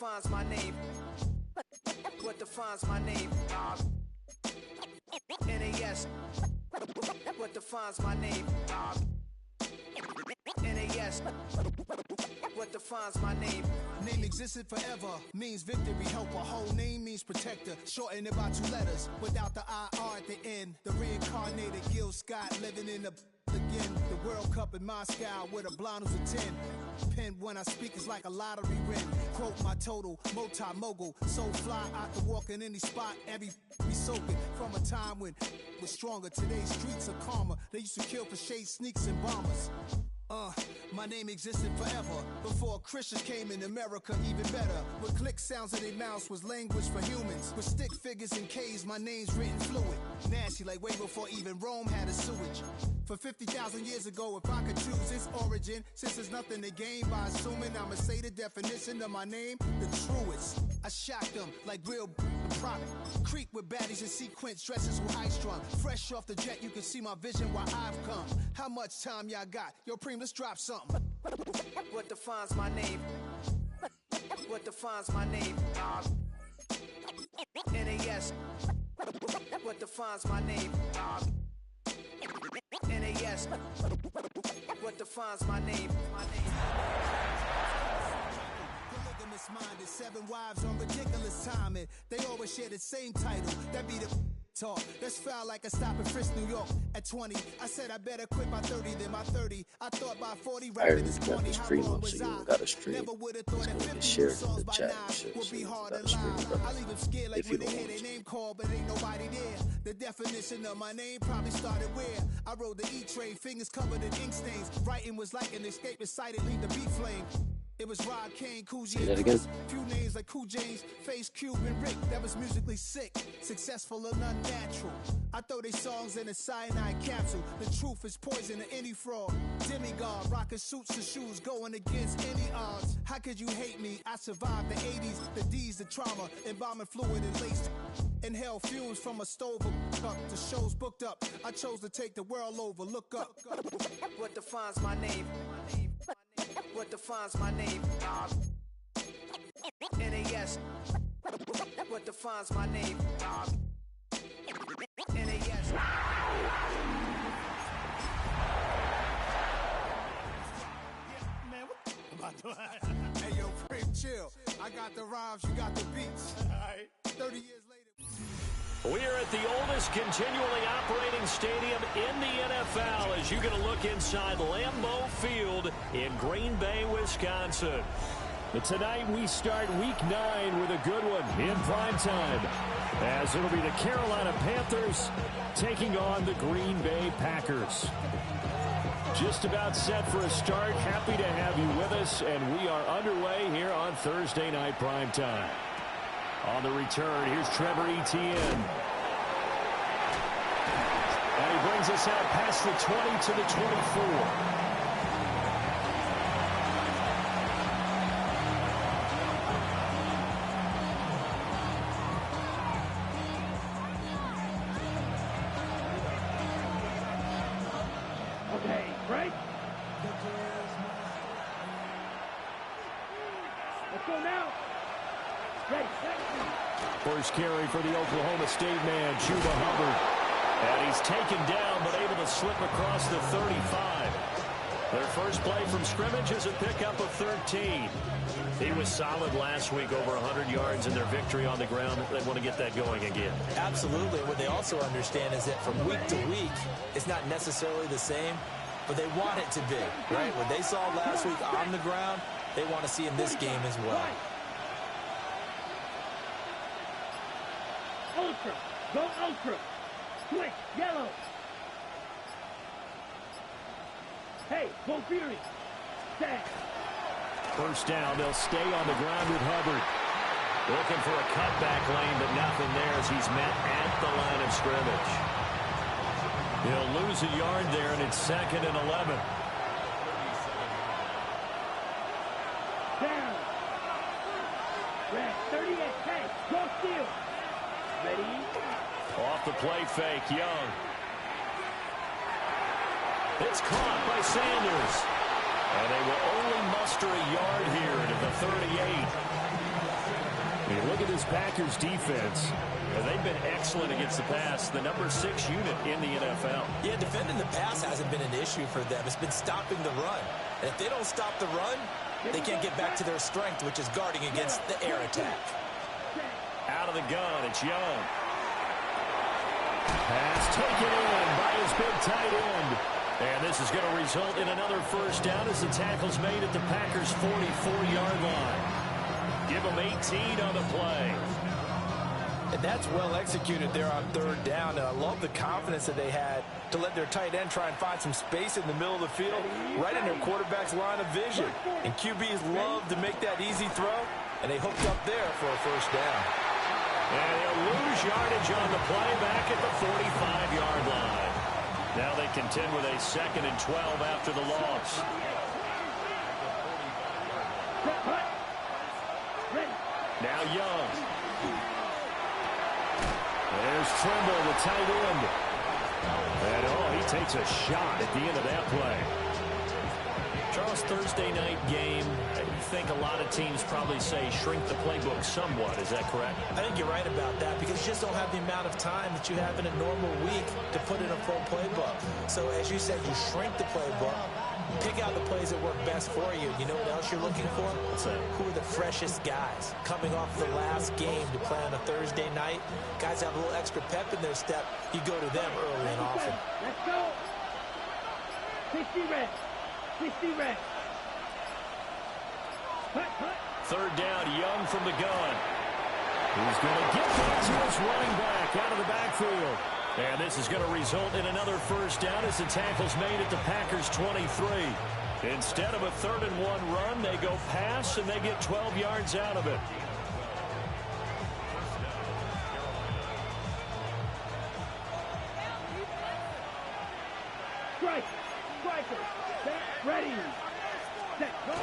defines my name? What defines my name? NAS. What defines my name? NAS. What defines my name? Name existed forever, means victory, helper. Whole name means protector, shorten it by 2 letters, without the IR at the end. The reincarnated Gil Scott living in the again. The World Cup in Moscow with a blonde who's a 10. Pen when I speak is like a lottery win. Quote my total, multi-mogul. So fly, I can walk in any spot, every be soaking. From a time when was stronger, today's streets are calmer. They used to kill for shade sneaks and bombers. My name existed forever. Before Christians came in America, even better. With click sounds in their mouths was language for humans. With stick figures and K's, my name's written fluid. Nasty like way before even Rome had a sewage. For 50,000 years ago, if I could choose its origin, since there's nothing to gain by assuming, I'ma say the definition of my name, the truest. I shocked them like real product. Creep with baddies in sequence, dresses with high strung. Fresh off the jet, you can see my vision while I've come. How much time y'all got? Yo, Preem, let's drop something. What defines my name? What defines my name? NAS. What defines my name? NAS. What defines my name? Polygamous minded, 7 wives on ridiculous timing. They always share the same title. That be the talk. That's foul like a stop in Frisk, New York. At 20, I said I better quit by 30 than my 30. I thought by 40 rapping is corny. How long was I? Never would have thought that 50 songs by 9 would be hard to lie. I leave them scared like when they hear their name called, but ain't nobody there. The definition of my name probably started where I rode the E-train, fingers covered in ink stains. Writing was like an escape inside it, leave the beat flame. It was Rod Kane, Coogee, and Chris. Few names like Cool James, Face Cube, and Rick. That was musically sick, successful and unnatural. I throw they songs in a cyanide capsule. The truth is poison to any fraud. Demigod, rocking suits and shoes, going against any odds. How could you hate me? I survived the 80s, the D's, the trauma, embalming fluid and laced. Inhale fumes from a stove up. The show's booked up. I chose to take the world over. Look up. What defines my name? What defines my name? NAS. What defines my name? NAS. Man, what the Hey, yo, Preem, chill. I got the rhymes, you got the beats. All right. 30 years later. We are at the oldest continually operating stadium in the NFL as you get a look inside Lambeau Field in Green Bay, Wisconsin. But tonight we start Week 9 with a good one in prime time, as it'll be the Carolina Panthers taking on the Green Bay Packers. Just about set for a start. Happy to have you with us, and we are underway here on Thursday Night Prime Time. On the return, here's Trevor Etienne. And he brings us out past the 20 to the 24. Okay, break. Let's go now. First carry for the Oklahoma State man, Chuba Hubbard. And he's taken down, but able to slip across the 35. Their first play from scrimmage is a pickup of 13. He was solid last week, over 100 yards in their victory on the ground. They want to get that going again. Absolutely. What they also understand is that from week to week, it's not necessarily the same, but they want it to be, right? What they saw last week on the ground, they want to see in this game as well. Ultra. Go ultra. Switch. Yellow. Hey, go Fury. Set. First down, they'll stay on the ground with Hubbard. Looking for a cutback lane, but nothing there as he's met at the line of scrimmage. He'll lose a yard there, and it's 2nd and 11. Down. Red 38. Hey, go steal. Ready? Off the play fake, Young. It's caught by Sanders. And they will only muster a yard here to the 38. You look at this Packers defense. They've been excellent against the pass, the number 6 unit in the NFL. Yeah, defending the pass hasn't been an issue for them. It's been stopping the run. And if they don't stop the run, they can't get back to their strength, which is guarding against the air attack. Out of the gun, it's Young. Pass taken in by his big tight end. And this is going to result in another first down as the tackle's made at the Packers' 44-yard line. Give them 18 on the play. And that's well executed there on third down. And I love the confidence that they had to let their tight end try and find some space in the middle of the field, right in their quarterback's line of vision. And QBs love to make that easy throw, and they hooked up there for a first down. And they'll lose yardage on the play back at the 45-yard line. Now they contend with a 2nd and 12 after the loss. Now Young. There's Trimble, the tight end. And, he takes a shot at the end of that play. Charles, Thursday night game, I think a lot of teams probably say shrink the playbook somewhat. Is that correct? I think you're right about that because you just don't have the amount of time that you have in a normal week to put in a full playbook. So as you said, you shrink the playbook, pick out the plays that work best for you. You know what else you're looking for? What's that? Who are the freshest guys coming off the last game to play on a Thursday night? Guys have a little extra pep in their step. You go to them early and often. Let's go. 60 reps. 60 reps. Third down, Young from the gun. He's going to get that to his running back out of the backfield. And this is going to result in another first down as the tackle's made at the Packers' 23. Instead of a 3rd and 1 run, they go pass, and they get 12 yards out of it. Strike. Striker. Set. Ready. Set. Go.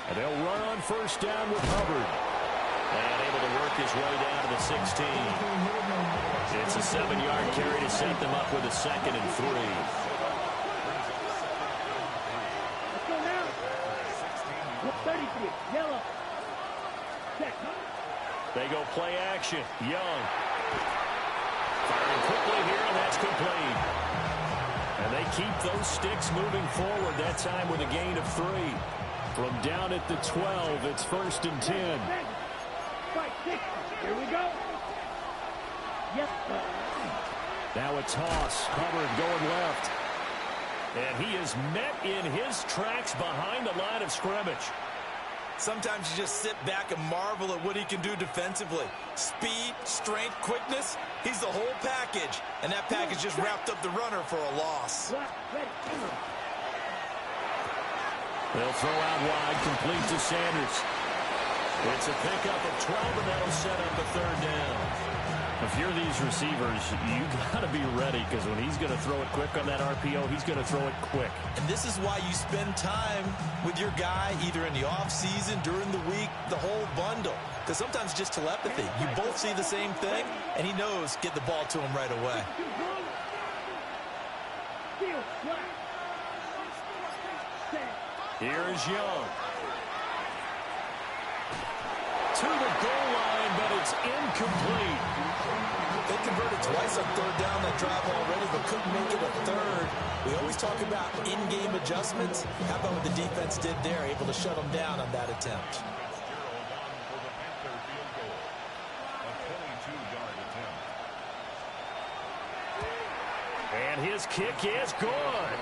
And they'll run on first down with Hubbard. And able to work his way down to the 16. It's a 7-yard carry to set them up with a 2nd and 3. Let's go now. 33. Yellow. Set. They go play action. Young. Firing quickly here, and that's complete. And they keep those sticks moving forward, that time with a gain of 3. From down at the 12, it's 1st and 10. 6. Here we go. Yes, sir. Now a toss. Hubbard going left. And he is met in his tracks behind the line of scrimmage. Sometimes you just sit back and marvel at what he can do defensively. Speed, strength, quickness. He's the whole package. And that package just wrapped up the runner for a loss. They'll throw out wide, complete to Sanders. It's a pickup of 12, and that'll set up a 3rd down. If you're these receivers, you got to be ready because when he's going to throw it quick on that RPO, he's going to throw it quick. And this is why you spend time with your guy either in the offseason, during the week, the whole bundle. Because sometimes just telepathy. You both see the same thing, and he knows get the ball to him right away. Here's Young. To the goal line, but it's incomplete. They converted twice on 3rd down that drive already, but couldn't make it a 3rd. We always talk about in-game adjustments. How about what the defense did there, able to shut them down on that attempt? And his kick is good.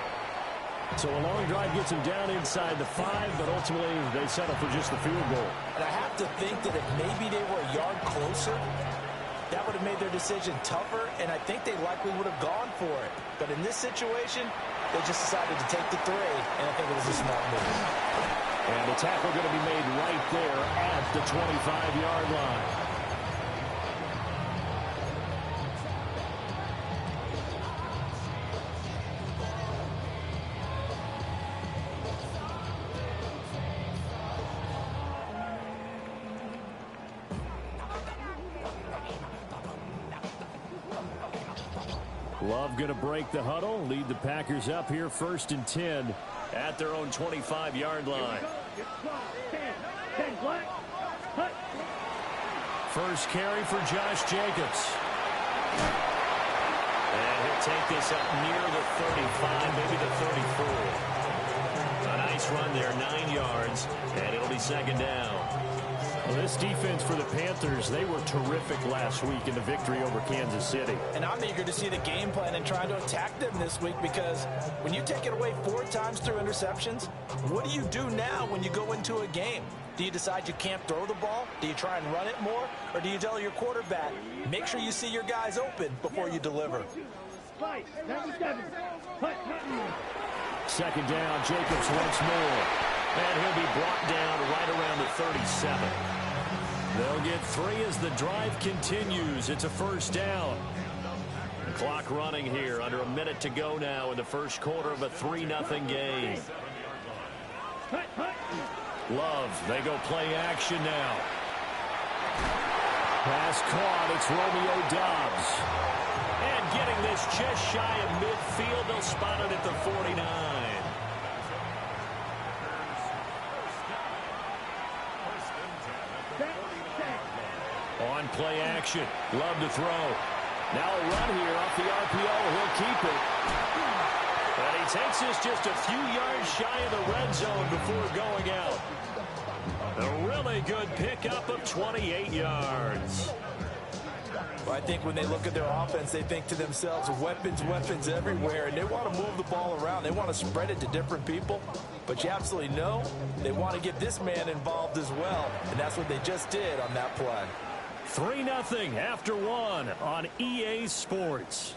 So a long drive gets him down inside the 5, but ultimately they settle for just the field goal. And I have to think that if maybe they were a yard closer, that would have made their decision tougher, and I think they likely would have gone for it. But in this situation, they just decided to take the 3, and I think it was a smart move. And the tackle going to be made right there at the 25-yard line. Love going to break the huddle, lead the Packers up here 1st and 10 at their own 25-yard line. first carry for Josh Jacobs. And he'll take this up near the 35, maybe the 34. A nice run there, 9 yards, and it'll be second down. Well, this defense for the Panthers, they were terrific last week in the victory over Kansas City. And I'm eager to see the game plan and try to attack them this week, because when you take it away 4 times through interceptions, what do you do now when you go into a game? Do you decide you can't throw the ball? Do you try and run it more? Or do you tell your quarterback, make sure you see your guys open before you deliver? Second down, Jacobs once more. And he'll be brought down right around the 37. They'll get 3 as the drive continues. It's a first down. The clock running here, under a minute to go now in the first quarter of a 3-0 game. Love, they go play action now. Pass caught, it's Romeo Doubs. And getting this just shy of midfield, they'll spot it at the 49. On play action, Love to throw. Now a run here off the RPO, he'll keep it. And he takes this just a few yards shy of the red zone before going out. A really good pickup of 28 yards. Well, I think when they look at their offense, they think to themselves, weapons, weapons everywhere, and they want to move the ball around. They want to spread it to different people, but you absolutely know they want to get this man involved as well, and that's what they just did on that play. 3-0 after 1 on EA Sports.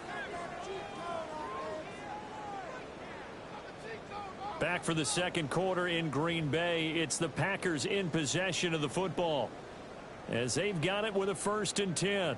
Back for the second quarter in Green Bay. It's the Packers in possession of the football as they've got it with a 1st and 10.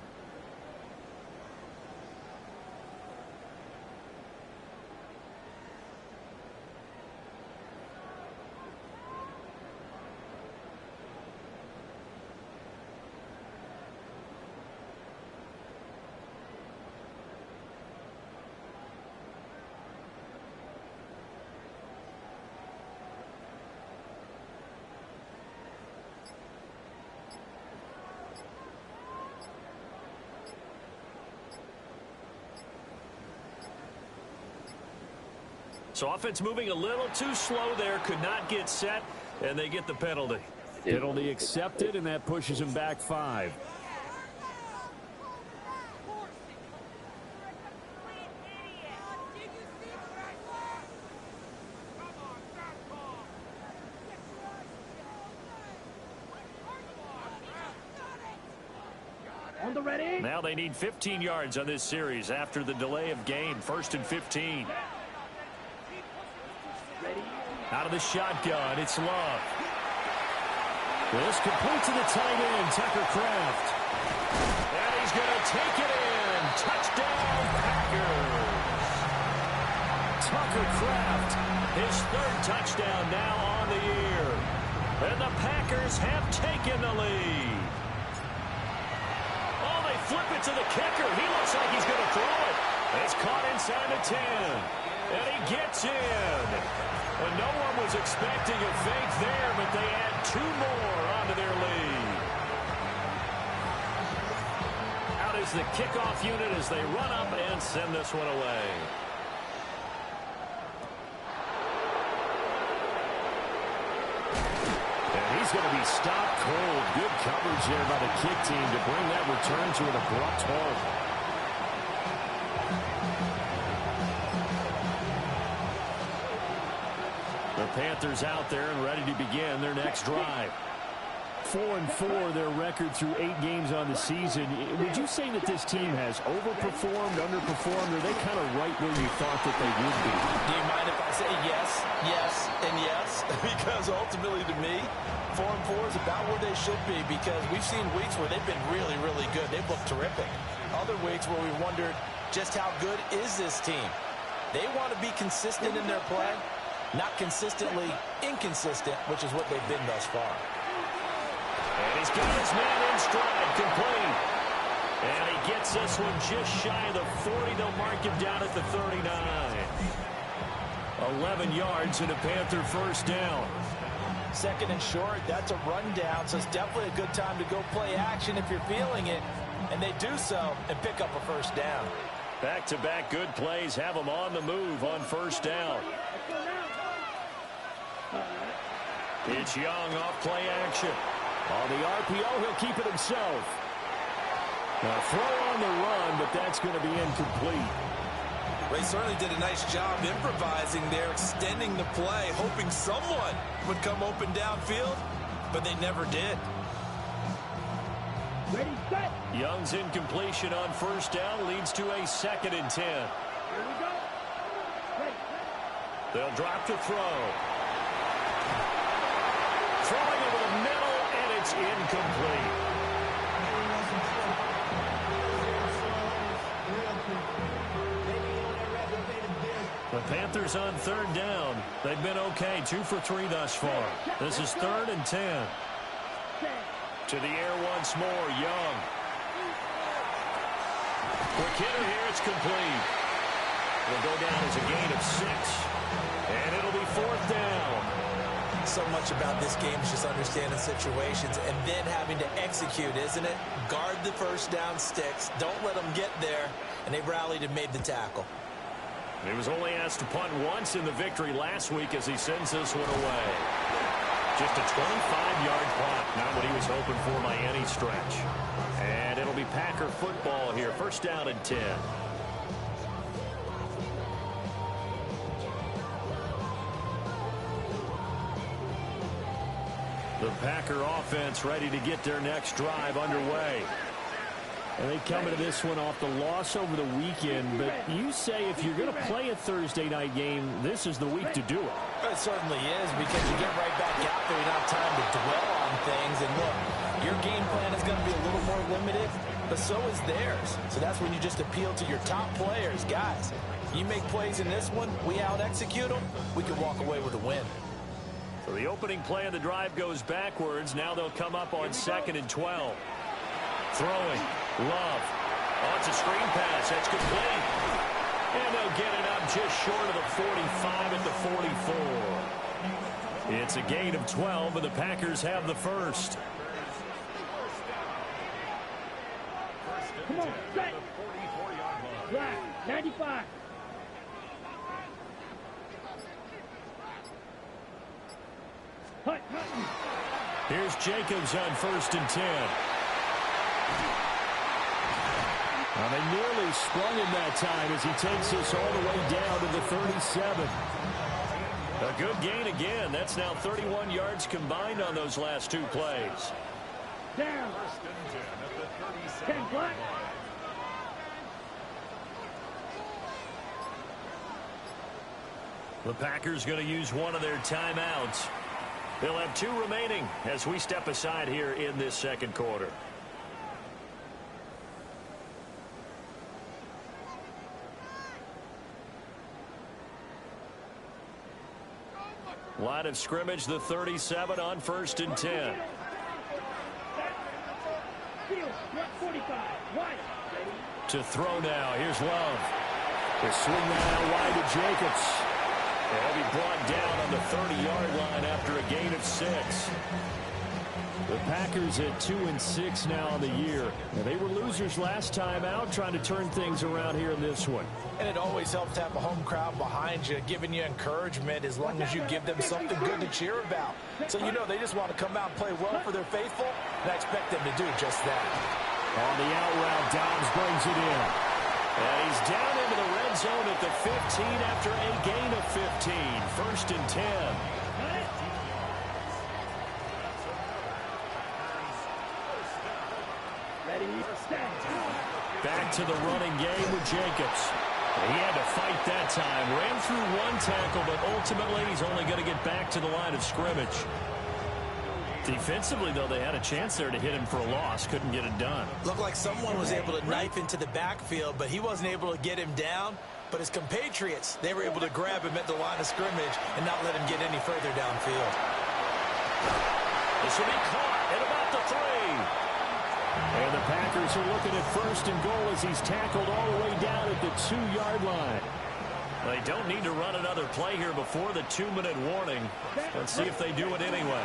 So offense moving a little too slow there, could not get set, and they get the penalty. Penalty accepted, and that pushes him back 5. On the ready. Now they need 15 yards on this series after the delay of game. 1st and 15. Out of the shotgun, it's Love. This complete to the tight end, Tucker Kraft. And he's going to take it in. Touchdown, Packers. Tucker Kraft, his 3rd touchdown now on the year. And the Packers have taken the lead. Oh, they flip it to the kicker. He looks like he's going to throw it. It's caught inside the 10. And he gets in. And no one was expecting a fake there, but they add 2 more onto their lead. Out is the kickoff unit as they run up and send this one away. And he's going to be stopped cold. Good coverage there by the kick team to bring that return to an abrupt halt. The Panthers out there and ready to begin their next drive. 4-4 their record through 8 games on the season. Would you say that this team has overperformed, underperformed, or are they kind of right where you thought that they would be? Do you mind if I say yes, yes, and yes? Because ultimately to me, 4-4 is about where they should be, because we've seen weeks where they've been really, really good. They've looked terrific. Other weeks where we wondered just how good is this team. They want to be consistent in their play. Not consistently inconsistent, which is what they've been thus far. And he's got his man in stride, complete. And he gets this one just shy of the 40. They'll mark him down at the 39. 11 yards and a Panther 1st down. Second and short, that's a rundown, so it's definitely a good time to go play action if you're feeling it. And they do so and pick up a first down. Back-to-back good plays have them on the move on first down. It's Young off play action. On the RPO, he'll keep it himself. A throw on the run, but that's going to be incomplete. They certainly did a nice job improvising there, extending the play, hoping someone would come open downfield, but they never did. Ready, set. Young's incompletion on first down leads to a 2nd and 10. Here we go. Ready. They'll drop to throw. Throwing over the middle, and it's incomplete. The Panthers on 3rd down. They've been okay, 2 for 3 thus far. This is 3rd and 10. To the air once more, Young. Quick hitter here, it's complete. Will go down as a gain of 6. And it'll be 4th down. So much about this game is just understanding situations and then having to execute, isn't it? Guard the first down sticks. Don't let them get there. And they rallied and made the tackle. He was only asked to punt once in the victory last week as he sends this one away. Just a 25-yard punt, not what he was hoping for by any stretch. And it'll be Packer football here, 1st down and 10. The Packer offense ready to get their next drive underway. And they come into this one off the loss over the weekend, but you say if you're going to play a Thursday night game, this is the week to do it. It certainly is, because you get right back out there. You don't have time to dwell on things. And look, your game plan is going to be a little more limited, but so is theirs. So that's when you just appeal to your top players. Guys, you make plays in this one, we out-execute them, we can walk away with a win. So the opening play of the drive goes backwards. Now they'll come up on 2nd and 12. Throwing. Love. Oh, it's a screen pass. That's complete. And they'll get it up just short of the 45 at the 44. It's a gain of 12, and the Packers have the first. Come on, set. Black, 95. Hut. Here's Jacobs on 1st and 10. Well, they nearly sprung him that time as he takes this all the way down to the 37. A good gain again. That's now 31 yards combined on those last 2 plays. Down. 10 black. The Packers going to use one of their timeouts. They'll have 2 remaining as we step aside here in this 2nd quarter. Line of scrimmage, the 37 on 1st and 10. To throw now. Here's Love. They swing that out wide to Jacobs. They'll be brought down on the 30-yard line after a gain of 6. The Packers at 2-6 now on the year. Now, they were losers last time out, trying to turn things around here in this one. And it always helps to have a home crowd behind you, giving you encouragement as long as you give them something good to cheer about. So you know they just want to come out and play well for their faithful, and I expect them to do just that. On the out route, Dobbs brings it in. And he's down into the red zone at the 15 after a gain of 15. 1st and 10. Back to the running game with Jacobs. He had to fight that time. Ran through 1 tackle, but ultimately he's only going to get back to the line of scrimmage. Defensively, though, they had a chance there to hit him for a loss. Couldn't get it done. Looked like someone was able to knife into the backfield, but he wasn't able to get him down. But his compatriots, they were able to grab him at the line of scrimmage and not let him get any further downfield. This will be caught at about the 3. And the Packers are looking at 1st and goal as he's tackled all the way down at the 2-yard line. They don't need to run another play here before the 2-minute warning. Let's see if they do it anyway.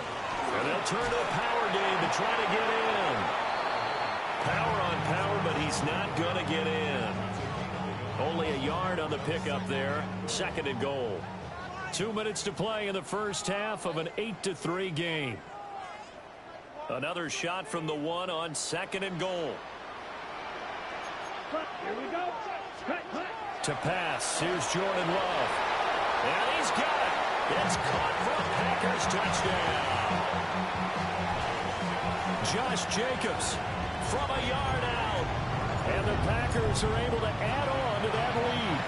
And they'll turn to a power game to try to get in. Power on power, but he's not going to get in. Only a yard on the pickup there. 2nd and goal. 2 minutes to play in the first half of an 8-3 game. Another shot from the 1 on 2nd and goal. Here we go. To pass, here's Jordan Love. And he's got it. It's caught for a Packers touchdown. Josh Jacobs from a yard out. And the Packers are able to add on to that lead.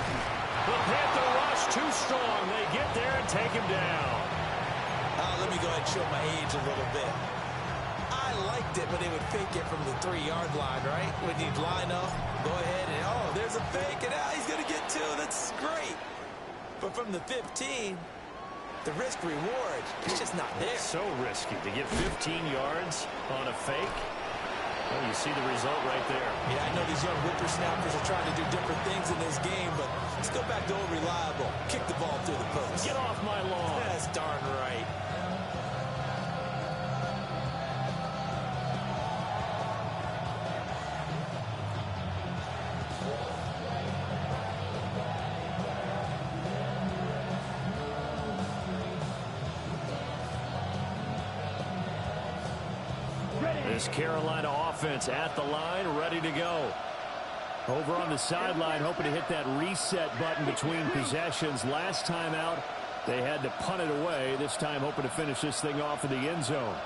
The Panther rush too strong. They get there and take him down. Let me go ahead and show my age a little bit. I liked it when they would fake it from the 3-yard line, right? When you'd line up, go ahead and, oh, there's a fake, and now he's going to get 2. That's great. But from the 15, the risk-reward is just not there. So risky to get 15 yards on a fake. Well, you see the result right there. Yeah, I know these young whippersnappers are trying to do different things in this game, but let's go back to old reliable. Kick the ball through the post. Get off my lawn. That's darn right. This Carolina offense at the line, ready to go. Over on the sideline, hoping to hit that reset button between possessions. Last time out, they had to punt it away. This time, hoping to finish this thing off in the end zone.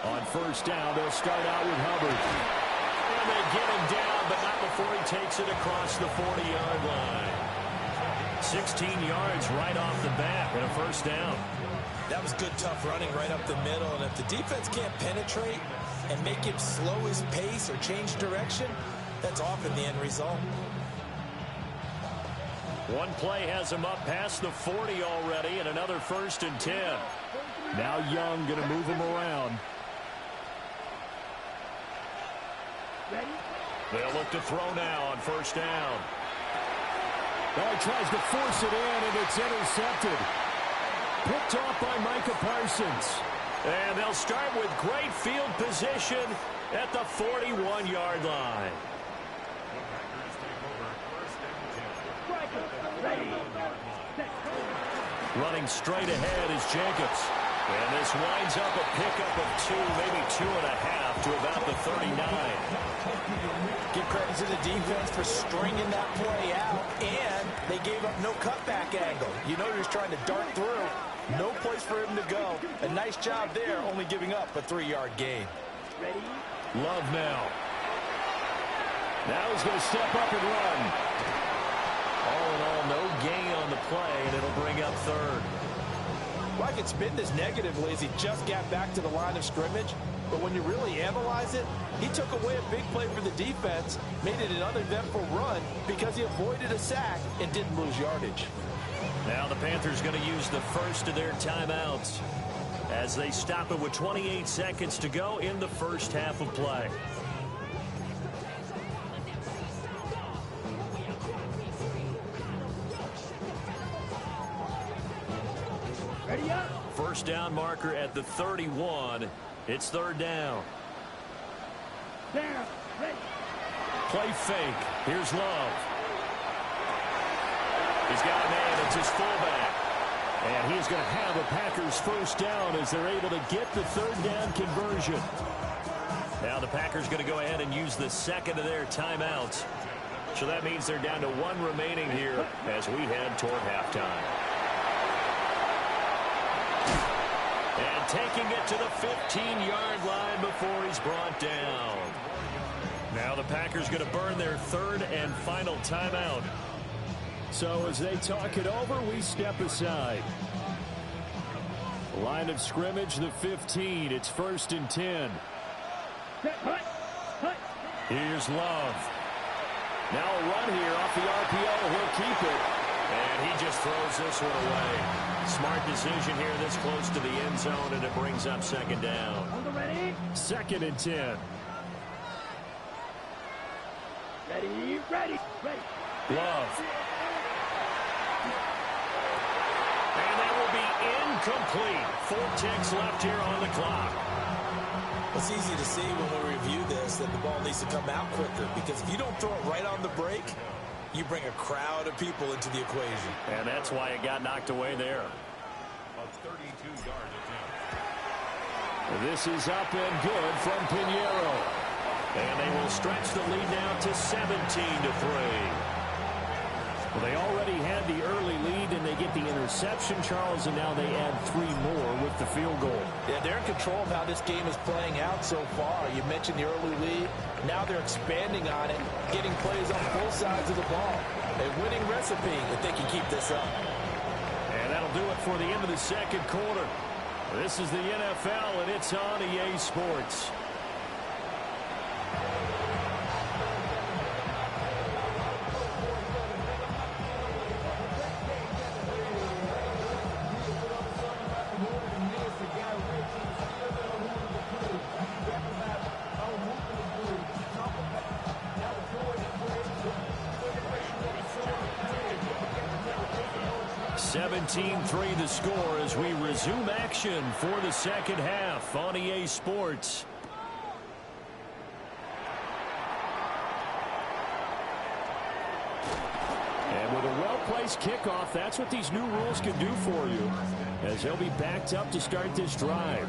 On first down, they'll start out with Hubbard. And they get him down, but not before he takes it across the 40-yard line. 16 yards right off the bat and a first down. That was good, tough running right up the middle. And if the defense can't penetrate and make him slow his pace or change direction, that's often the end result. One play has him up past the 40 already, and another 1st and 10. Now Young going to move him around. They'll look to throw now on first down. Well, he tries to force it in, and it's intercepted. Picked off by Micah Parsons. And they'll start with great field position at the 41-yard line. Running straight ahead is Jacobs. And this winds up a pickup of 2, maybe 2.5 to about the 39. Give credit to the defense for stringing that play out, and they gave up no cutback angle. You know he was trying to dart through. No place for him to go. A nice job there, only giving up a 3-yard gain. Love now. Now he's going to step up and run. All in all, no gain on the play, and it'll bring up 3rd. Well, I could spin this negatively as he just got back to the line of scrimmage. But when you really analyze it, he took away a big play for the defense, made it an uneventful run because he avoided a sack and didn't lose yardage. Now the Panthers going to use the first of their timeouts as they stop it with 28 seconds to go in the first half of play. Ready up. First down marker at the 31. It's 3rd down. Down. Ready. Play fake. Here's Love. He's got a man. It's his fullback. And he's going to have a Packers first down as they're able to get the 3rd down conversion. Now the Packers going to go ahead and use the second of their timeouts. So that means they're down to 1 remaining here as we head toward halftime. And taking it to the 15-yard line before he's brought down. Now the Packers going to burn their 3rd and final timeout. So as they talk it over, we step aside. Line of scrimmage, the 15. It's 1st and 10. Here's Love. Now a run here off the RPO. He'll keep it. And he just throws this one away. Smart decision here this close to the end zone, and it brings up 2nd down. 2nd and 10. Ready. Love. And that will be incomplete. 4 ticks left here on the clock. It's easy to see when we review this that the ball needs to come out quicker, because if you don't throw it right on the break, you bring a crowd of people into the equation. And that's why it got knocked away there. A 32-yard attempt. This is up and good from Pinheiro. And they will stretch the lead now to 17-3. Well, they already had the early lead, and they get the interception, Charles, and now they add 3 more with the field goal. Yeah, they're in control of how this game is playing out so far. You mentioned the early lead. Now they're expanding on it, getting plays on both sides of the ball. A winning recipe if they can keep this up. And that'll do it for the end of the second quarter. This is the NFL, and it's on EA Sports. (17-3) the score as we resume action for the second half on EA Sports. And with a well-placed kickoff, that's what these new rules can do for you, as they'll be backed up to start this drive.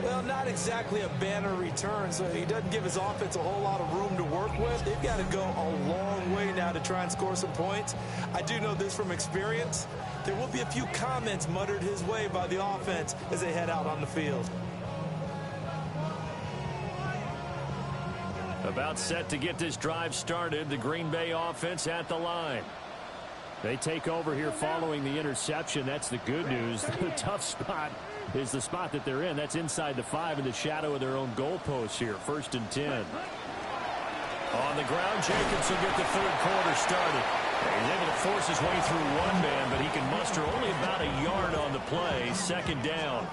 Well, not exactly a banner return, so he doesn't give his offense a whole lot of room to work with. They've got to go a long way now to try and score some points. I do know this from experience. There will be a few comments muttered his way by the offense as they head out on the field. About set to get this drive started, the Green Bay offense at the line. They take over here following the interception. That's the good news. The tough spot is the spot that they're in. That's inside the 5 in the shadow of their own goalpost here. 1st and 10. On the ground, Jacobs will get the third quarter started. He's able to force his way through one man, but he can muster only about a yard on the play. 2nd down.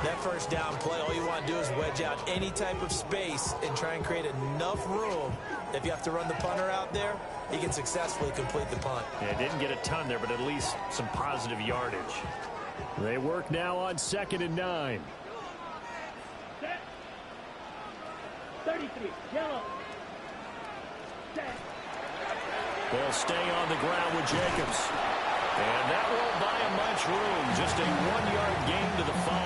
That first down play, all you want to do is wedge out any type of space and try and create enough room. If you have to run the punter out there, he can successfully complete the punt. Yeah, didn't get a ton there, but at least some positive yardage. They work now on 2nd and 9. Set. 33, yellow. Set. They'll stay on the ground with Jacobs. And that won't buy him much room. Just a 1-yard gain to the 5.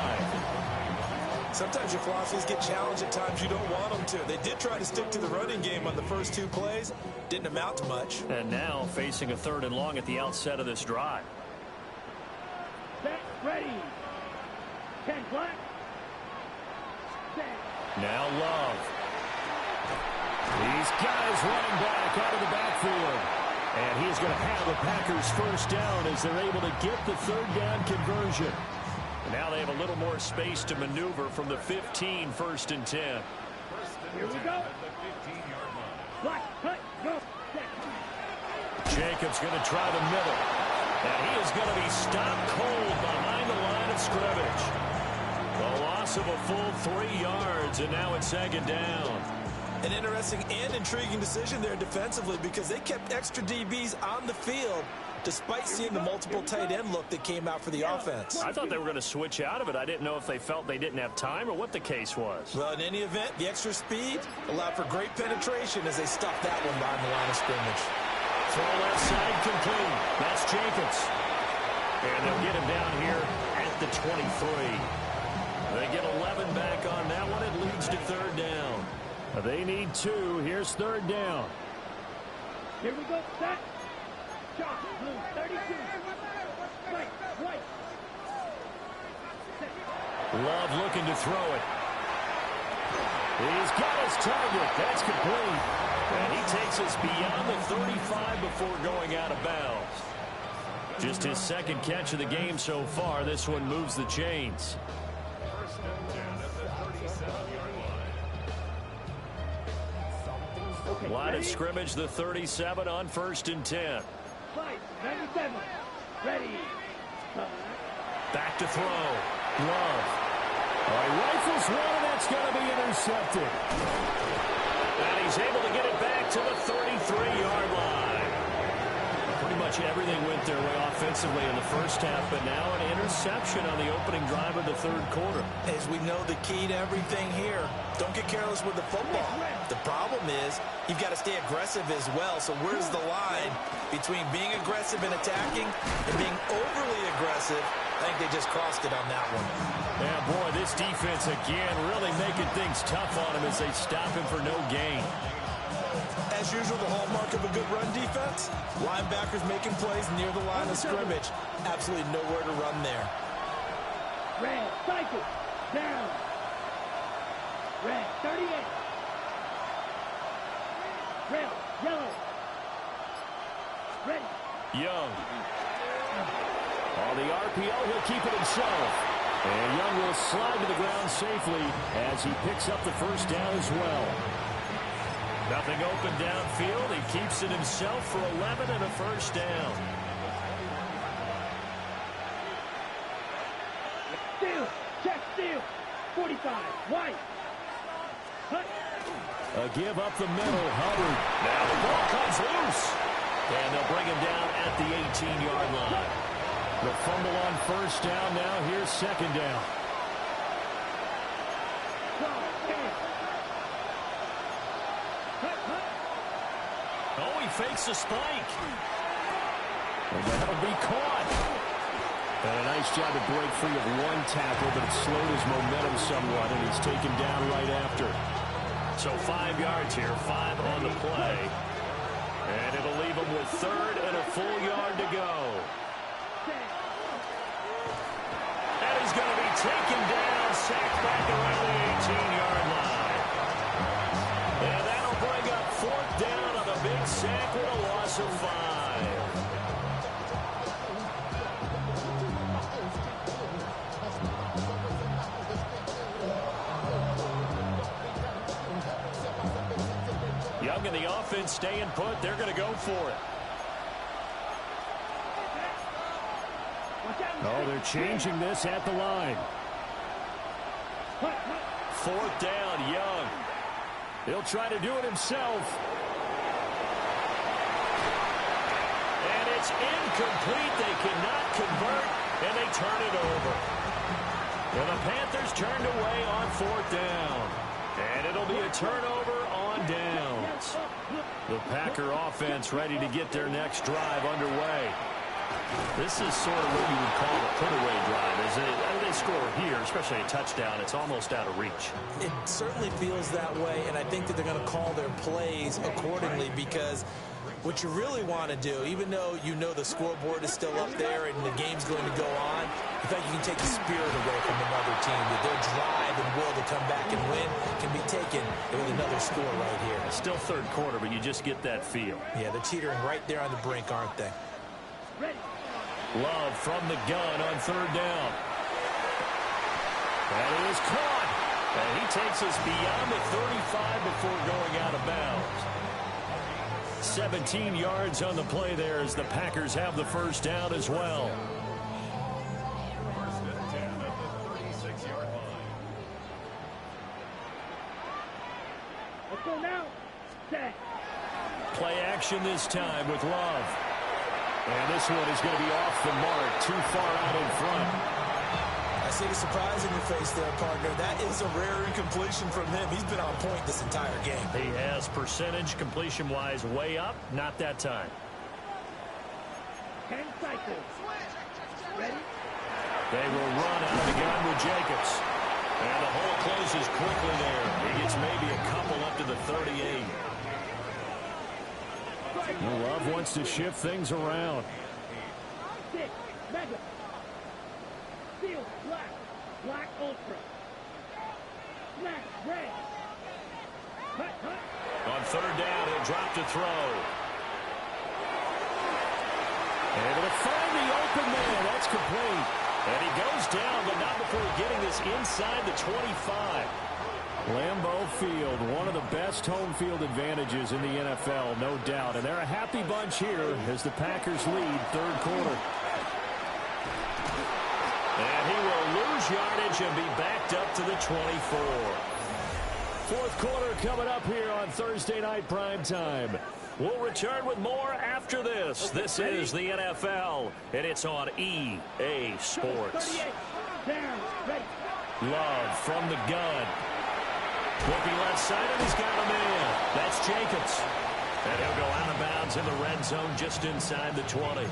Sometimes your philosophies get challenged at times you don't want them to. They did try to stick to the running game on the first 2 plays. Didn't amount to much. And now facing a 3rd and long at the outset of this drive. Set. Ready. 10 black. Set. Now Love. These guys running back out of the backfield. And he's going to have the Packers first down as they're able to get the 3rd down conversion. And now they have a little more space to maneuver from the 15, 1st and 10. Here we go. Black, cut, go. Set. Jacobs going to try the middle. And he is going to be stopped cold behind the line of scrimmage. A loss of a full 3 yards, and now it's 2nd down. An interesting and intriguing decision there defensively, because they kept extra DBs on the field despite seeing the multiple tight end look that came out for the offense. I thought they were going to switch out of it. I didn't know if they felt they didn't have time or what the case was. Well, in any event, the extra speed allowed for great penetration as they stuffed that one behind the line of scrimmage. Throw left side complete. That's Jacobs. And they'll get him down here at the 23. They get 11 back on that one. It leads to 3rd down. They need 2. Here's 3rd down. Here we go. Set. Shot. Blue. 32. Right. Right. Set. Love looking to throw it. He's got his target. That's complete. And he takes us beyond the 35 before going out of bounds. Just his 2nd catch of the game so far. This one moves the chains. Line of scrimmage, the 37 on 1st and 10. 97. Ready. Back to throw. Love. All right, rifles one, and that's going to be intercepted. And he's able to get it back to the 33-yard line. Pretty much much everything went their way offensively in the first half, but now an interception on the opening drive of the third quarter. As we know, the key to everything here, don't get careless with the football. The problem is you've got to stay aggressive as well. So where's the line between being aggressive and attacking and being overly aggressive? I think they just crossed it on that one. Yeah, boy, this defense again really making things tough on him as they stop him for no gain. As usual, the hallmark of a good run defense, linebackers making plays near the line of scrimmage. Absolutely nowhere to run there. Red, cycle, down. Red, 38. Red, yellow. Ready. Young. On the RPO, he'll keep it himself. And Young will slide to the ground safely as he picks up the first down as well. Nothing open downfield. He keeps it himself for 11 and a first down. Steal, check steal. 45, white. Hut. A give up the middle, Hubbard. Now the ball comes loose. And they'll bring him down at the 18-yard line. The fumble on first down now. Here's second down. Oh, he fakes a spike. And that'll be caught. And a nice job to break free of one tackle, but it slowed his momentum somewhat, and he's taken down right after. So 5 yards here, 5 on the play. And it'll leave him with third and a full yard to go. And he's going to be taken down, sacked back around the 18-yard line. And that'll bring up fourth down on the big sack with a loss of 5. Young and the offense staying put. They're going to go for it. Oh, they're changing this at the line. Fourth down, Young. He'll try to do it himself. And it's incomplete. They cannot convert, and they turn it over. And the Panthers turned away on fourth down. And it'll be a turnover on downs. The Packer offense ready to get their next drive underway. This is sort of what you would call a put-away drive. As they score here, especially a touchdown, it's almost out of reach. It certainly feels that way, and I think that they're going to call their plays accordingly because what you really want to do, even though you know the scoreboard is still up there and the game's going to go on, in fact, you can take the spirit away from another team. That their drive and will to come back and win can be taken with another score right here. It's still third quarter, but you just get that feel. Yeah, they're teetering right there on the brink, aren't they? Love from the gun on third down. And it is caught. And he takes us beyond the 35 before going out of bounds. 17 yards on the play there as the Packers have the first down as well. Let's go now. Set. Play action this time with Love. And this one is going to be off the mark, too far out in front. I see the surprise in your face there, partner. That is a rare incompletion from him. He's been on point this entire game. He has percentage completion-wise way up, not that time. 10 cycles. Ready? They will run out of the gun with Jacobs. And the hole closes quickly there. He gets maybe a couple up to the 38. Love wants to shift things around. 6, mega. Steel, black. Black ultra. Black, red. Hut, hut. On third down, he'll drop to throw. Able to find the open man. That's complete. And he goes down, but not before getting this inside the 25. Lambeau Field, one of the best home field advantages in the NFL, no doubt. And they're a happy bunch here as the Packers lead third quarter. And he will lose yardage and be backed up to the 24. Fourth quarter coming up here on Thursday Night Prime Time. We'll return with more after this. This is the NFL, and it's on EA Sports. Love from the gun. Looking left side, and he's got a man. That's Jacobs. And he'll go out of bounds in the red zone just inside the 20.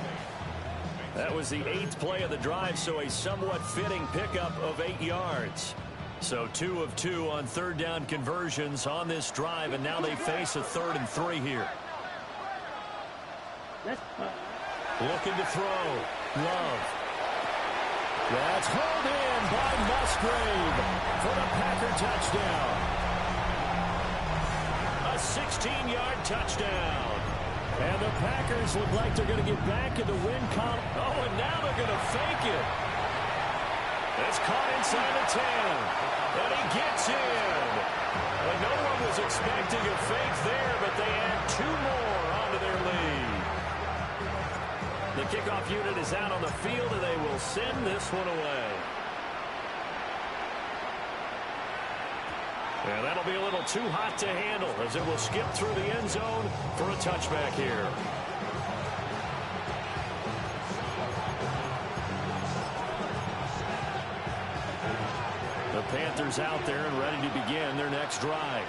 That was the 8th play of the drive, so a somewhat fitting pickup of 8 yards. So 2 of 2 on third down conversions on this drive, and now they face a 3rd and 3 here. Looking to throw. Love. That's hauled in by Musgrave for the Packer touchdown. A 16-yard touchdown. And the Packers look like they're going to get back in the win column. Oh, and now they're going to fake it. That's caught inside the 10. And he gets in. And no one was expecting a fake there, but they add 2 more onto their lead. The kickoff unit is out on the field, and they will send this one away. And that'll be a little too hot to handle as it will skip through the end zone for a touchback here. The Panthers out there and ready to begin their next drive.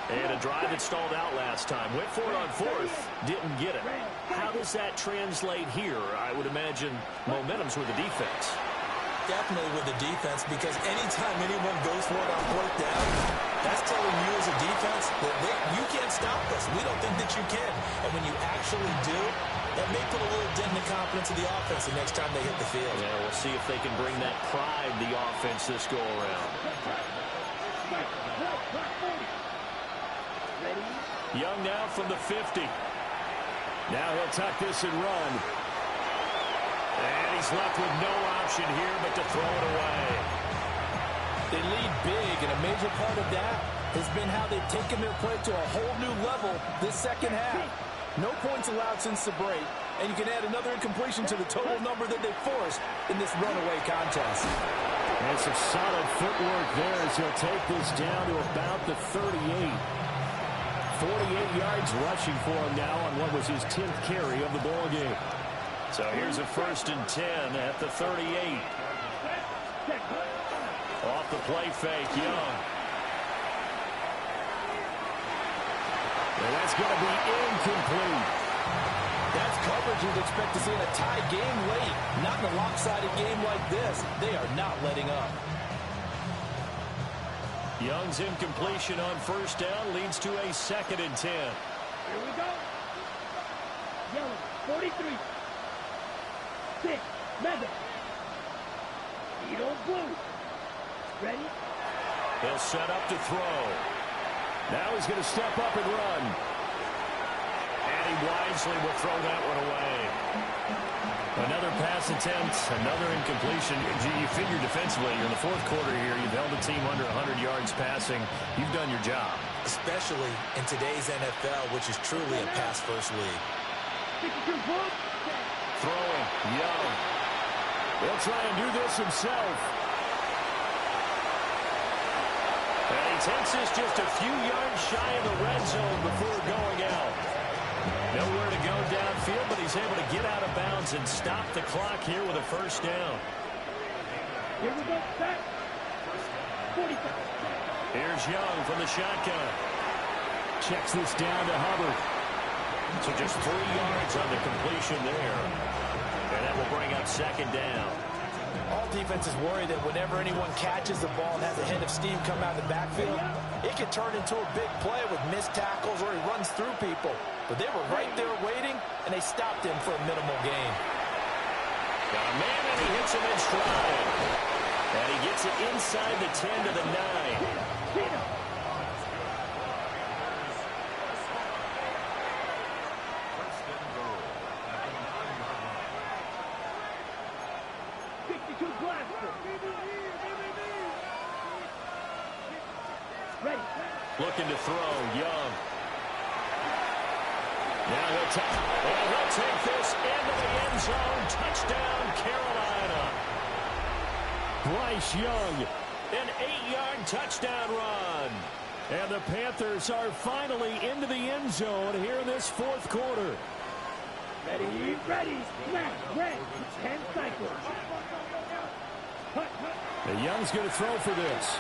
And a drive that stalled out last time. Went for it on 4th, didn't get it. How does that translate here? I would imagine momentum's with the defense. Definitely with the defense, because anytime anyone goes for it on 4th down, that's telling you as a defense that you can't stop us. We don't think that you can. And when you actually do, that may put a little dent in the confidence of the offense the next time they hit the field. Yeah, we'll see if they can bring that pride in the offense this go-around. Young now from the 50. Now he'll tuck this and run. And he's left with no option here but to throw it away. They lead big, and a major part of that has been how they've taken their play to a whole new level this second half. No points allowed since the break, and you can add another incompletion to the total number that they forced in this runaway contest. And some solid footwork there as he'll take this down to about the 38. 48 yards rushing for him now on what was his 10th carry of the ball game. So here's a 1st and 10 at the 38. Off the play fake, Young. And that's going to be incomplete. That's coverage you'd expect to see in a tie game late. Not in a lopsided game like this. They are not letting up. Young's incompletion on 1st down leads to a 2nd and 10. Here we go. Yellow, 43. 6, Madden. Edo blue. Ready? He'll set up to throw. Now he's going to step up and run. And he wisely will throw that one away. Another pass attempt, another incompletion. You figure defensively, you're in the 4th quarter here. You've held a team under 100 yards passing. You've done your job. Especially in today's NFL, which is truly a pass-first league. Throwing, Young. He'll try and do this himself. And he takes this just a few yards shy of the red zone before going out. Nowhere to go downfield, but he's able to get out of bounds and stop the clock here with a 1st down. Here we go, set. 45. Here's Young from the shotgun. Checks this down to Hubbard. So just 3 yards on the completion there. And that will bring up 2nd down. All defenses worry that whenever anyone catches the ball and has a head of steam come out of the backfield, it can turn into a big play with missed tackles or he runs through people. But they were right there waiting, and they stopped him for a minimal gain. Got a man, and he hits him in stride. And he gets it inside the 10 to the 9. Looking to throw, Young. Now he'll take this into the end zone. Touchdown, Carolina. Bryce Young. An 8-yard touchdown run. And the Panthers are finally into the end zone here in this fourth quarter. Ready, ready, snap, red, 10 cycles. And Young's going to throw for this.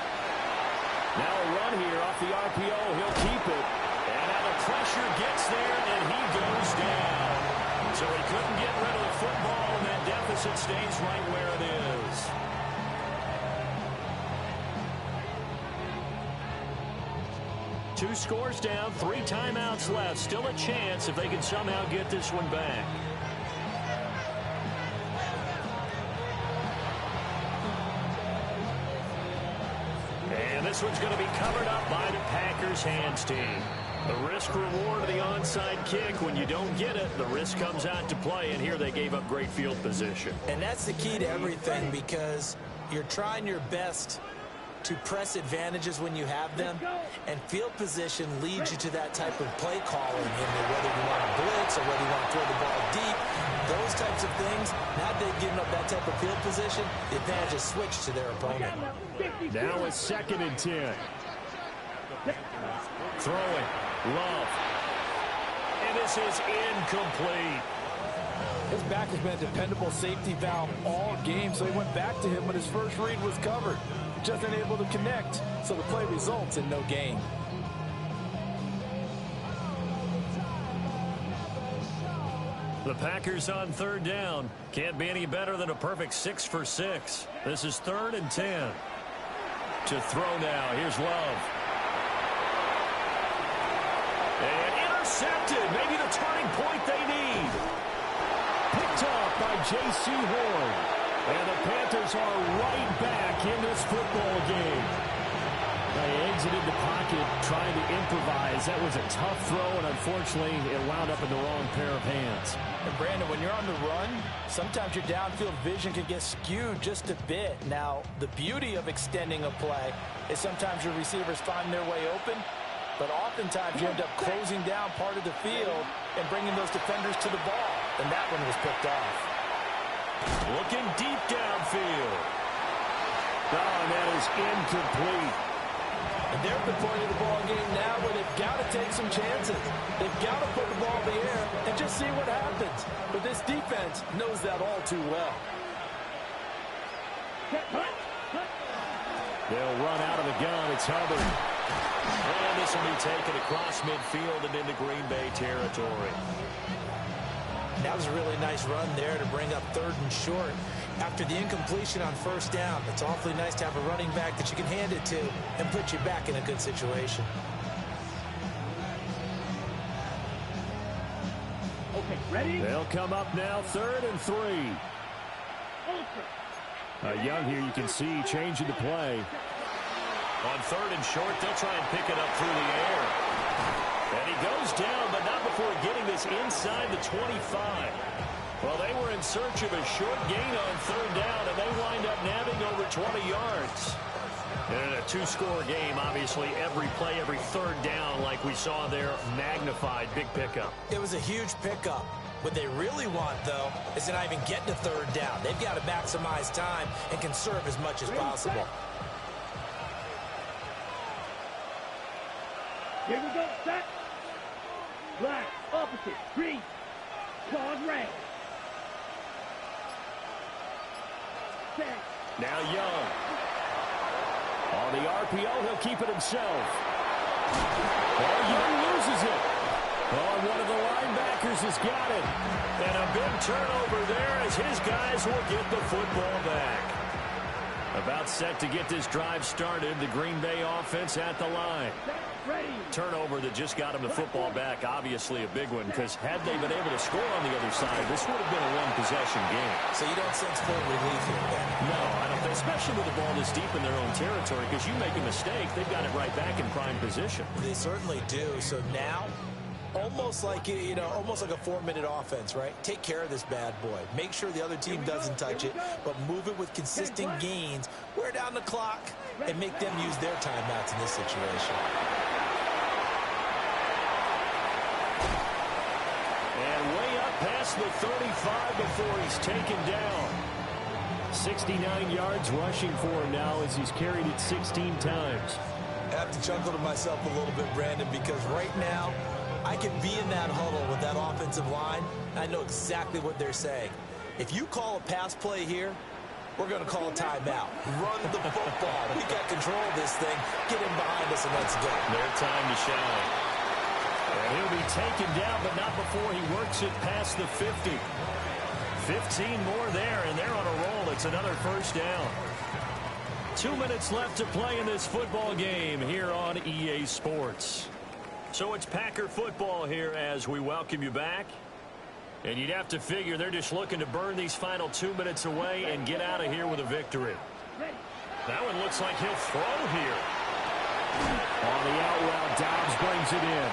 Now a run here off the RPO. He'll keep it. And now the pressure gets there, and he goes down. So he couldn't get rid of the football, and that deficit stays right where it is. Two scores down, 3 timeouts left. Still a chance if they can somehow get this one back. And this one's going to be covered up by the Packers hands team. The risk reward of the onside kick. When you don't get it, the risk comes out to play, and here they gave up great field position. And that's the key to everything, because you're trying your best to press advantages when you have them, and field position leads you to that type of play calling, whether you want to blitz or whether you want to throw the ball deep, those types of things. Now they've given up that type of field position, the advantage is switched to their opponent. Now it's 2nd and 10. Throwing, Love. And this is incomplete. His back has been a dependable safety valve all game, so he went back to him when his first read was covered. Just unable to connect, so the play results in no gain. The Packers on 3rd down. Can't be any better than a perfect 6 for 6. This is 3rd and 10. To throw now. Here's Love. And intercepted. Maybe the turning point they need. Picked off by J.C. Horn. And the Panthers are right back in this football game. They exited the pocket trying to improvise. That was a tough throw, and unfortunately, it wound up in the wrong pair of hands. And Brandon, when you're on the run, sometimes your downfield vision can get skewed just a bit. Now, the beauty of extending a play is sometimes your receivers find their way open, but oftentimes you end up closing down part of the field and bringing those defenders to the ball. And that one was picked off. Looking deep downfield. Oh, and that is incomplete. And they're at the point of the ball game now where they've got to take some chances. They've got to put the ball in the air and just see what happens. But this defense knows that all too well. They'll run out of the gun. It's Hubbard. And this will be taken across midfield and into Green Bay territory. That was a really nice run there to bring up 3rd and short. After the incompletion on 1st down, it's awfully nice to have a running back that you can hand it to and put you back in a good situation. Okay, ready? They'll come up now, 3rd and 3. Young here, you can see, changing the play. On 3rd and short, they'll try and pick it up through the air. And he goes down, but not before getting this inside the 25. Well, they were in search of a short gain on 3rd down, and they wind up nabbing over 20 yards. And in a 2-score game, obviously, every play, every 3rd down, like we saw there, magnified. Big pickup. It was a huge pickup. What they really want, though, is to not even get to 3rd down. They've got to maximize time and conserve as much as possible. Here we go, set. Black, opposite, green, claws red. Set. Now Young. On the RPO, he'll keep it himself. Oh, Young loses it. Oh, one of the linebackers has got it. And a big turnover there as his guys will get the football back. About set to get this drive started, the Green Bay offense at the line. Turnover that just got him the football back, obviously a big one, because had they been able to score on the other side, this would have been a one-possession game. So you don't sense full relief here, then? No, I don't think, especially with the ball this deep in their own territory, because you make a mistake, they've got it right back in prime position. They certainly do. So now, almost like, almost like a 4-minute offense, right? Take care of this bad boy. Make sure the other team doesn't touch it, but move it with consistent gains. Wear down the clock and make them use their timeouts in this situation. Past the 35 before he's taken down. 69 yards rushing for him now as he's carried it 16 times. I have to chuckle to myself a little bit, Brandon, because right now I can be in that huddle with that offensive line. I know exactly what they're saying. If you call a pass play here, we're going to call a timeout. Run the football. We got control of this thing. Get in behind us and let's go. Their time to shine. And he'll be taken down, but not before he works it past the 50. 15 more there, and they're on a roll. It's another first down. 2 minutes left to play in this football game here on EA Sports. So it's Packer football here as we welcome you back. And you'd have to figure they're just looking to burn these final 2 minutes away and get out of here with a victory. That one looks like he'll throw here. On the out route, Dobbs brings it in.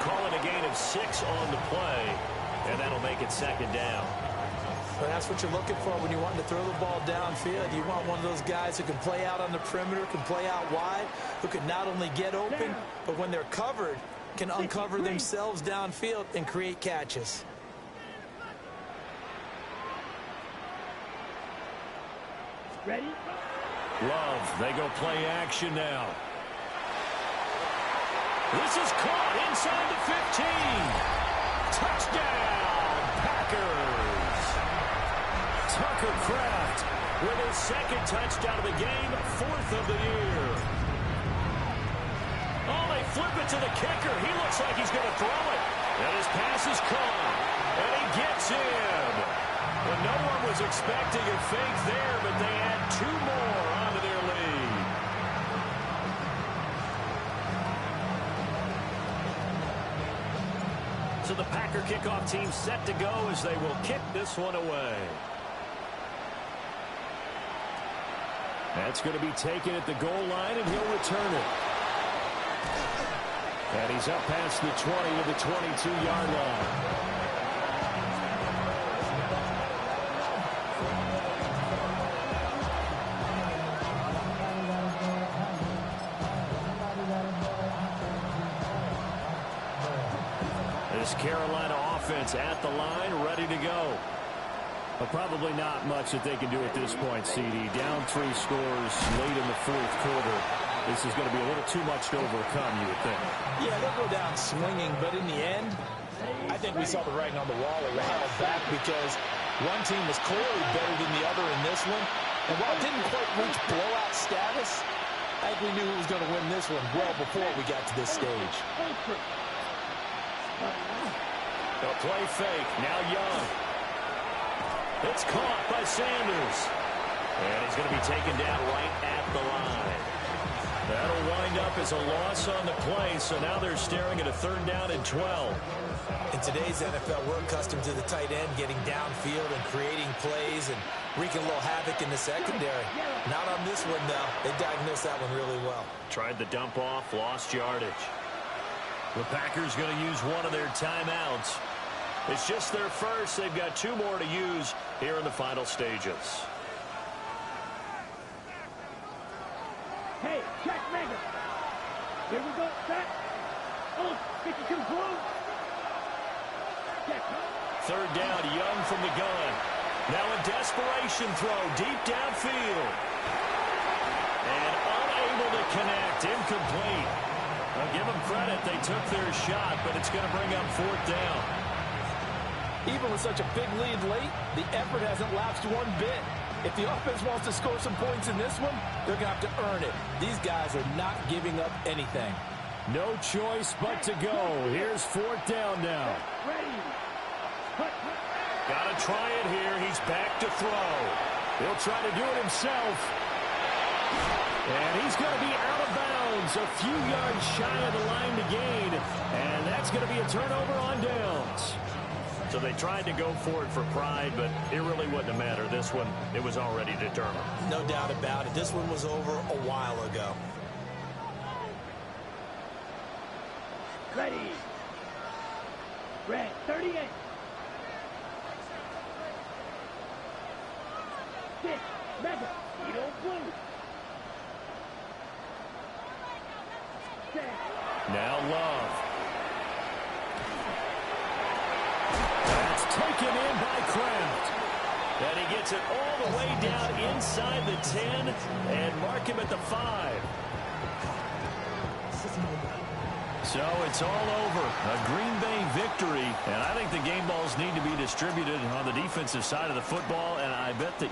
Calling a gain of 6 on the play, and that'll make it second down. Well, that's what you're looking for when you want to throw the ball downfield. You want one of those guys who can play out on the perimeter, can play out wide, who can not only get open, but when they're covered, can uncover themselves downfield and create catches. Ready? Love, they go play action now. This is caught inside the 15. Touchdown, Packers. Tucker Kraft with his second touchdown of the game, 4th of the year. Oh, they flip it to the kicker. He looks like he's going to throw it. And his pass is caught. And he gets in. Well, no one was expecting a fake there, but they add 2 more onto their lead. So the Packer kickoff team set to go as they will kick this one away. That's going to be taken at the goal line, and he'll return it. And he's up past the 20 to the 22-yard line. This Carolina offense at the line, ready to go. But probably not much that they can do at this point, CD. Down 3 scores late in the 4th quarter. This is going to be a little too much to overcome, you would think. Yeah, they'll go down swinging, but in the end, I think we saw the writing on the wall. They were held back because one team was clearly better than the other in this one. And while it didn't quite reach blowout status, I think we knew who was going to win this one well before we got to this stage. They'll play fake. Now Young. It's caught by Sanders. And he's going to be taken down right at the line. That'll wind up as a loss on the play, so now they're staring at a 3rd down and 12. In today's NFL, we're accustomed to the tight end getting downfield and creating plays and wreaking a little havoc in the secondary. Not on this one, though. They diagnosed that one really well. Tried the dump off, lost yardage. The Packers going to use one of their timeouts. It's just their first. They've got 2 more to use here in the final stages. Hey, check Mega. Here we go, set. Oh, this is too close. Check. 3rd down, Young from the gun. Now a desperation throw deep downfield. And unable to connect, incomplete. I'll give them credit, they took their shot, but it's going to bring up 4th down. Even with such a big lead late, the effort hasn't lapsed one bit. If the offense wants to score some points in this one, they're going to have to earn it. These guys are not giving up anything. No choice but to go. Here's 4th down now. Got to try it here. He's back to throw. He'll try to do it himself. And he's going to be out of bounds, a few yards shy of the line to gain. And that's going to be a turnover on downs. So they tried to go for it for pride, but it really wouldn't have mattered. This one, it was already determined. No doubt about it. This one was over a while ago. Ready. Red, 38. 6, Mega, Edo Blue. 7. Now Love. That's taken in by Kraft. And he gets it all the way down inside the 10 and mark him at the 5. So it's all over. A Green Bay victory. And I think the game balls need to be distributed on the defensive side of the football, and I bet that